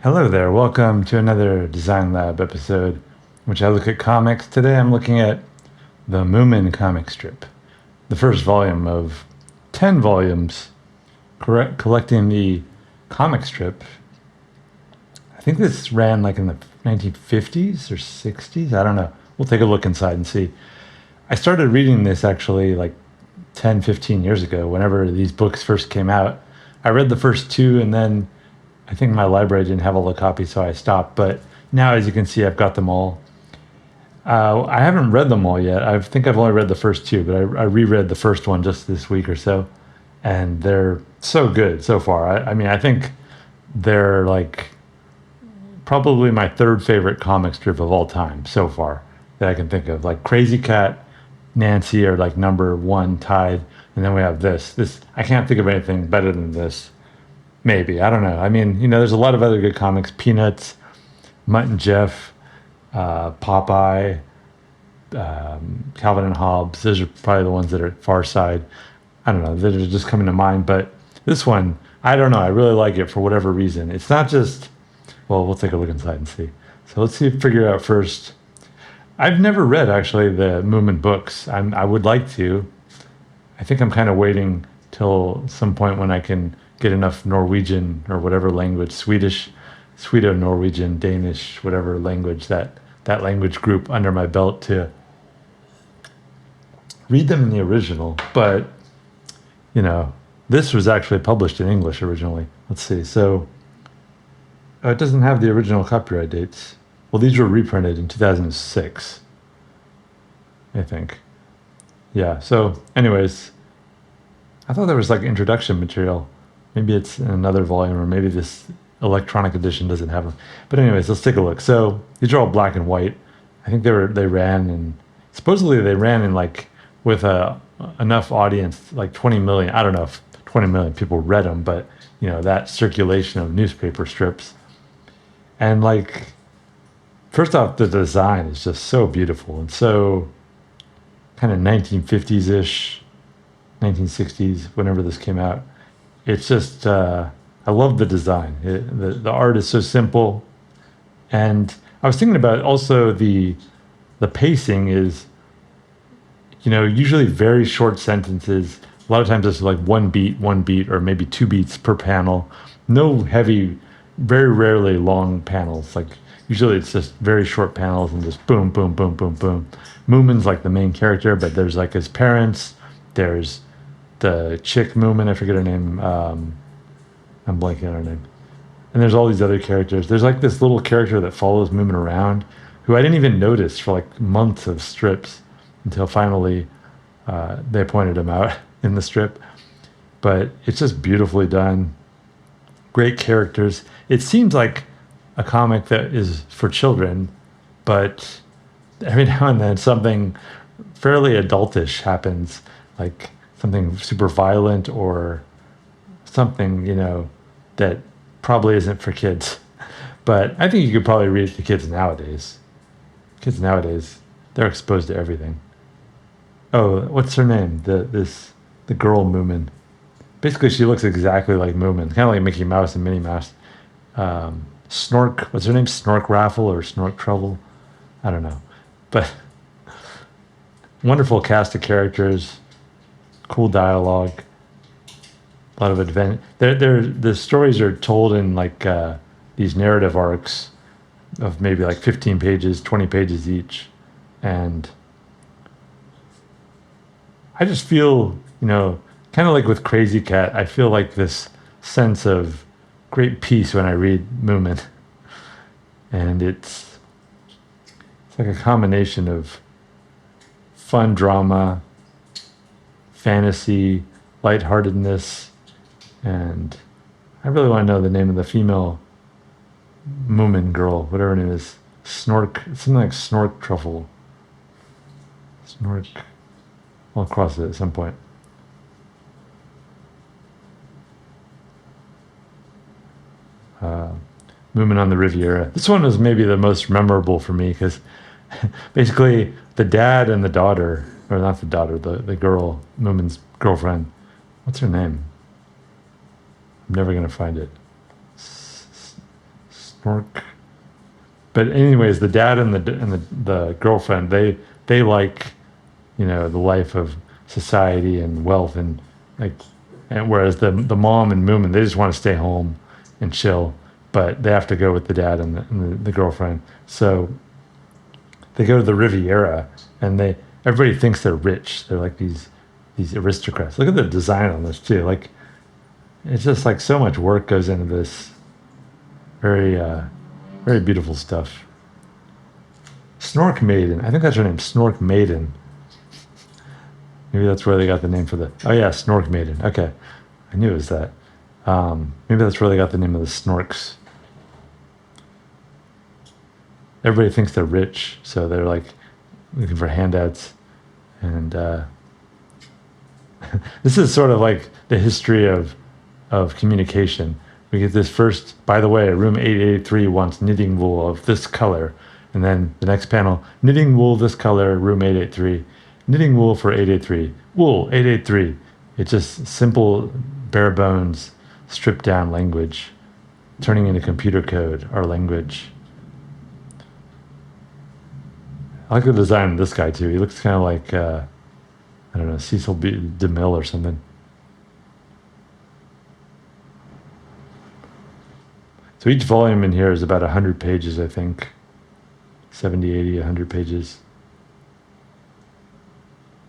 Hello there. Welcome to another Design Lab episode, in which I look at comics. Today I'm looking at the Moomin comic strip, the first volume of 10 volumes, collecting the comic strip. I think this ran like in the 1950s or 60s. I don't know. We'll take a look inside and see. I started reading this actually like 10, 15 years ago, whenever these books first came out. I read the first two, and then I think my library didn't have all the copies, so I stopped. But now, as you can see, I've got them all. I haven't read them all yet. I think I've only read the first two, but I reread the first one just this week or so, and they're so good so far. I mean, I think they're like probably my third favorite comic strip of all time so far that I can think of. Like Crazy Cat, Nancy are like number one tied, and then we have this. This I can't think of anything better than this. Maybe, I don't know. I mean, there's a lot of other good comics: Peanuts, Mutt and Jeff, Popeye, Calvin and Hobbes. Those are probably the ones that are Far Side. I don't know, that are just coming to mind. But this one, I don't know. I really like it for whatever reason. It's not just. Well, we'll take a look inside and see. So let's see. Figure out first. I've never read actually the Moomin books. I would like to. I think I'm kind of waiting till some point when I can get enough Norwegian or whatever language, Swedish, Swedo-Norwegian, Danish, whatever language, that language group under my belt to read them in the original. But, this was actually published in English originally. Let's see. So it doesn't have the original copyright dates. Well, these were reprinted in 2006, I think. Yeah. So anyways, I thought there was like introduction material. Maybe it's in another volume, or maybe this electronic edition doesn't have them. But anyways, let's take a look. So these are all black and white. I think they ran, and supposedly they ran in like with enough audience, like 20 million. I don't know if 20 million people read them, but that circulation of newspaper strips. And like, first off, the design is just so beautiful and so kind of 1950s ish, 1960s, whenever this came out. It's just I love the design. The art is so simple, and I was thinking about also the pacing is usually very short sentences. A lot of times it's like one beat, or maybe two beats per panel. No heavy, very rarely long panels. Like usually it's just very short panels and just boom, boom, boom, boom, boom. Moomin's like the main character, but there's like his parents. There's the chick Moomin, I forget her name. I'm blanking on her name. And there's all these other characters. There's like this little character that follows Moomin around, who I didn't even notice for like months of strips until finally they pointed him out in the strip. But it's just beautifully done. Great characters. It seems like a comic that is for children, but every now and then something fairly adultish happens, like something super violent or something, that probably isn't for kids. But I think you could probably read it to kids nowadays. Kids nowadays, they're exposed to everything. Oh, what's her name? The girl Moomin. Basically, she looks exactly like Moomin, kind of like Mickey Mouse and Minnie Mouse. Snork, what's her name? Snork Raffle or Snork Trouble? I don't know. But wonderful cast of characters, cool dialogue, a lot of advent. The stories are told in like these narrative arcs of maybe like 15 pages, 20 pages each, and I just feel, kind of like with Crazy Cat, I feel like this sense of great peace when I read Moomin, and it's like a combination of fun drama, fantasy, lightheartedness, and I really want to know the name of the female Moomin girl, whatever her name is. Snork, something like Snork Truffle. Snork. I'll cross it at some point. Moomin on the Riviera. This one was maybe the most memorable for me because basically the dad and the daughter, or not the daughter, the girl, Moomin's girlfriend. What's her name? I'm never going to find it. Snork. But anyways, the dad and the girlfriend, they like, the life of society and wealth and like, and whereas the mom and Moomin, they just want to stay home and chill, but they have to go with the dad and the girlfriend. So they go to the Riviera, and everybody thinks they're rich. They're like these aristocrats. Look at the design on this too. Like, it's just like so much work goes into this. Very very beautiful stuff. Snork Maiden. I think that's her name. Snork Maiden. Maybe that's where they got the name for the. Oh yeah, Snork Maiden. Okay, I knew it was that. Maybe that's where they got the name of the Snorks. Everybody thinks they're rich, so they're like looking for handouts, and this is sort of like the history of communication. We get this first, by the way, room 883 wants knitting wool of this color. And then the next panel, knitting wool this color, room 883. Knitting wool for 883. Wool, 883. It's just simple, bare bones, stripped down language, turning into computer code, our language. I like the design of this guy too. He looks kind of like, I don't know, Cecil B. DeMille or something. So each volume in here is about 100 pages, I think. 70, 80, 100 pages.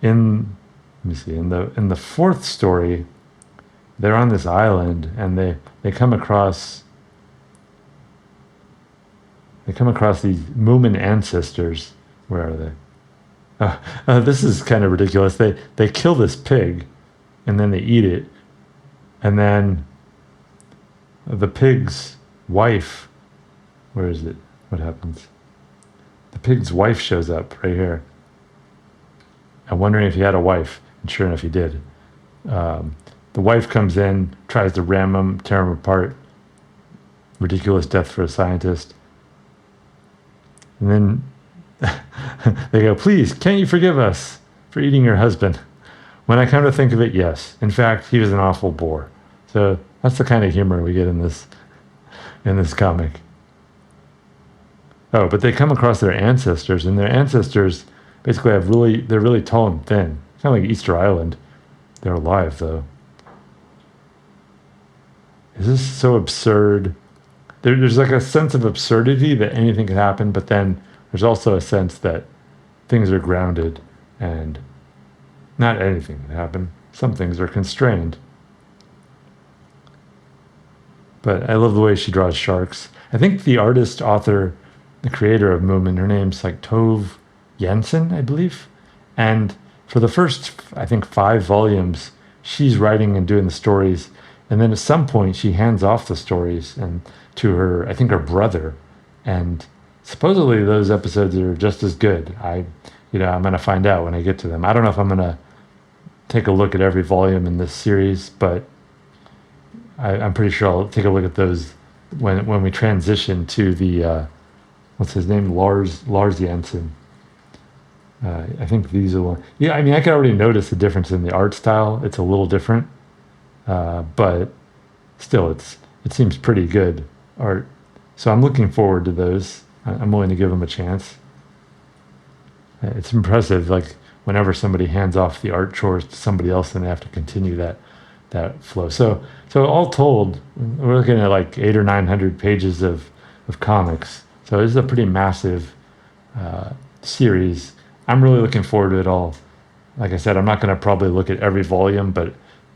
Let me see, in the fourth story, they're on this island and they come across these Moomin ancestors. Where are they? This is kind of ridiculous. They kill this pig and then they eat it, and then the pig's wife, where is it? What happens? The pig's wife shows up right here. I'm wondering if he had a wife, and sure enough, he did. The wife comes in, tries to ram him, tear him apart. Ridiculous death for a scientist. And then they go, "Please, can't you forgive us for eating your husband?" When I come to think of it, yes. In fact, he was an awful bore. So that's the kind of humor we get in this comic. Oh, but they come across their ancestors, and their ancestors basically they're really tall and thin. Kind of like Easter Island. They're alive, though. Is this so absurd? There's like a sense of absurdity that anything can happen, but then there's also a sense that things are grounded and not anything can happen. Some things are constrained. But I love the way she draws sharks. I think the artist, author, the creator of Moomin, her name's like Tove Jansson, I believe. And for the first, I think, 5 volumes, she's writing and doing the stories. And then at some point, she hands off the stories and to her, I think, her brother. And supposedly those episodes are just as good. I'm going to find out when I get to them. I don't know if I'm going to take a look at every volume in this series, but I'm pretty sure I'll take a look at those when we transition to the what's his name, Lars Jansen. I think these are one. Yeah, I mean, I can already notice the difference in the art style. It's a little different, but still, it seems pretty good art. So I'm looking forward to those. I'm willing to give them a chance. It's impressive, like whenever somebody hands off the art chores to somebody else, then they have to continue that flow. So all told, we're looking at like 800 or 900 pages of comics. So this is a pretty massive series. I'm really looking forward to it all. Like I said, I'm not going to probably look at every volume, but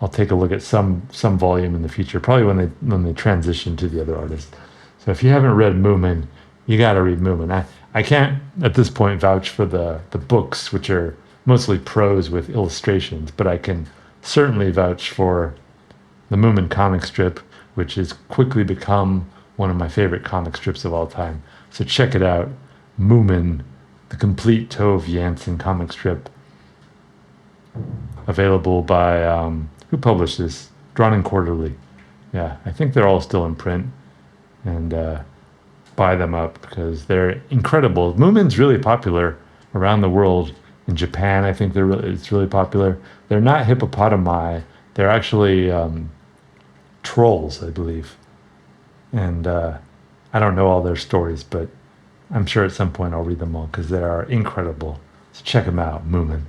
I'll take a look at some volume in the future, probably when they transition to the other artist. So if you haven't read Moomin, you got to read Moomin. I can't at this point vouch for the books, which are mostly prose with illustrations, but I can certainly vouch for the Moomin comic strip, which has quickly become one of my favorite comic strips of all time. So check it out, Moomin, the complete Tove Jansson comic strip, available by who published this? Drawn and Quarterly. Yeah, I think they're all still in print, and buy them up because they're incredible. Moomin's really popular around the world. In Japan, I think it's really popular. They're not hippopotami. They're actually trolls, I believe. And I don't know all their stories, but I'm sure at some point I'll read them all because they are incredible. So check them out, Moomin.